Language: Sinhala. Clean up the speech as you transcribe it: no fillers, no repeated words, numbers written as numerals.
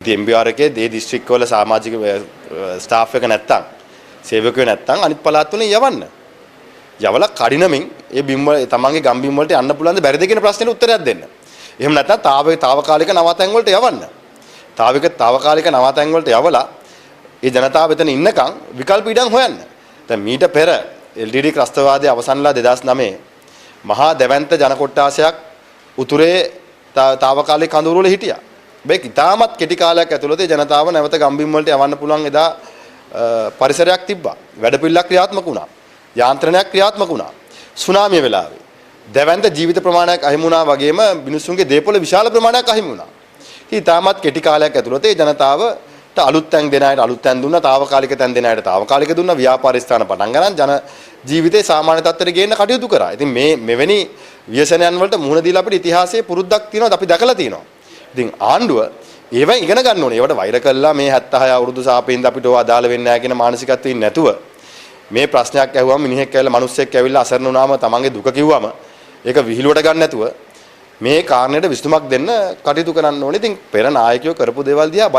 MBR එකේ දේ දිස්ත්‍රික්ක වල සමාජික ස්ටාෆ් එක නැත්තම් සේවකයෝ නැත්තම් අනිත් පළාත් වලින් යවන්න. යවලා කඩිනමින් ඒ බිම් වල තමන්ගේ ගම් බිම් වලට යන්න පුළුවන්ද බැරිද කියන ප්‍රශ්නෙට උත්තරයක් දෙන්න. එහෙම නැත්නම් తాවකාලික නවාතැන් වලට යවන්න. తాවකාලික නවාතැන් වලට යවලා ඒ ජනතාව එතන ඉන්නකම් විකල්ප ඉඩම් හොයන්න. දැන් මීට පෙර LTT ත්‍රස්තවාදයේ අවසන්ලා 2009 මහා දැවැන්ත ජන කොට්ටාසයක් උතුරේ తాවකාලික කඳවුරු වල හිටියා. මේක ඉතාමත් කෙටි කාලයක් ඇතුළත ජනතාව නැවත ගම්බිම් වලට යවන්න පුළුවන් එදා පරිසරයක් තිබ්බා. වැඩපිළිවෙලක් ක්‍රියාත්මක වුණා. යාන්ත්‍රණයක් ක්‍රියාත්මක වුණා. සුනාමිය වෙලාවේ දැවැන්ත ජීවිත ප්‍රමාණයක් අහිමි වුණා වගේම මිනිස්සුන්ගේ දේපොළ විශාල ප්‍රමාණයක් අහිමි වුණා. ඉතින් ඉතාමත් කෙටි කාලයක් ඇතුළත ඒ ජනතාවට අලුත් තැන් දෙන අයට අලුත් තැන් දුන්නා, తాවකාලික තැන් දෙන අයට తాවකාලික දුන්නා, ව්‍යාපාර ස්ථාන පටන් ගන්න ජන ජීවිතේ සාමාන්‍ය තත්ත්වයට ගේන්න කටයුතු කරා. ඉතින් මෙවැනි ව්‍යසනයන් වලට මුහුණ දීලා අපිට ඉතිහාසයේ පුරුද්දක් තියෙනවා, අපි දැකලා තියෙනවා. ඉතින් ආණ්ඩුව ඒවෙන් ඉගෙන ගන්න ඕනේ. ඒවට වෛර කළා මේ 76 අවුරුදු සාපේන්ද අපිට ඔය අදාළ වෙන්නේ නැහැ කියන මානසිකත්වයෙන් නැතුව මේ ප්‍රශ්නයක් ඇහුවම මිනිහෙක් ඇවිල්ලා මිනිස්සෙක් ඇවිල්ලා අසරණ වුණාම තමන්ගේ දුක කිව්වම ඒක විහිළුවට ගන්න නැතුව මේ කාරණේට විසඳුමක් දෙන්න කටයුතු කරන්න ඕනේ. ඉතින් පෙර නායකයෝ කරපු දේවල් දිහා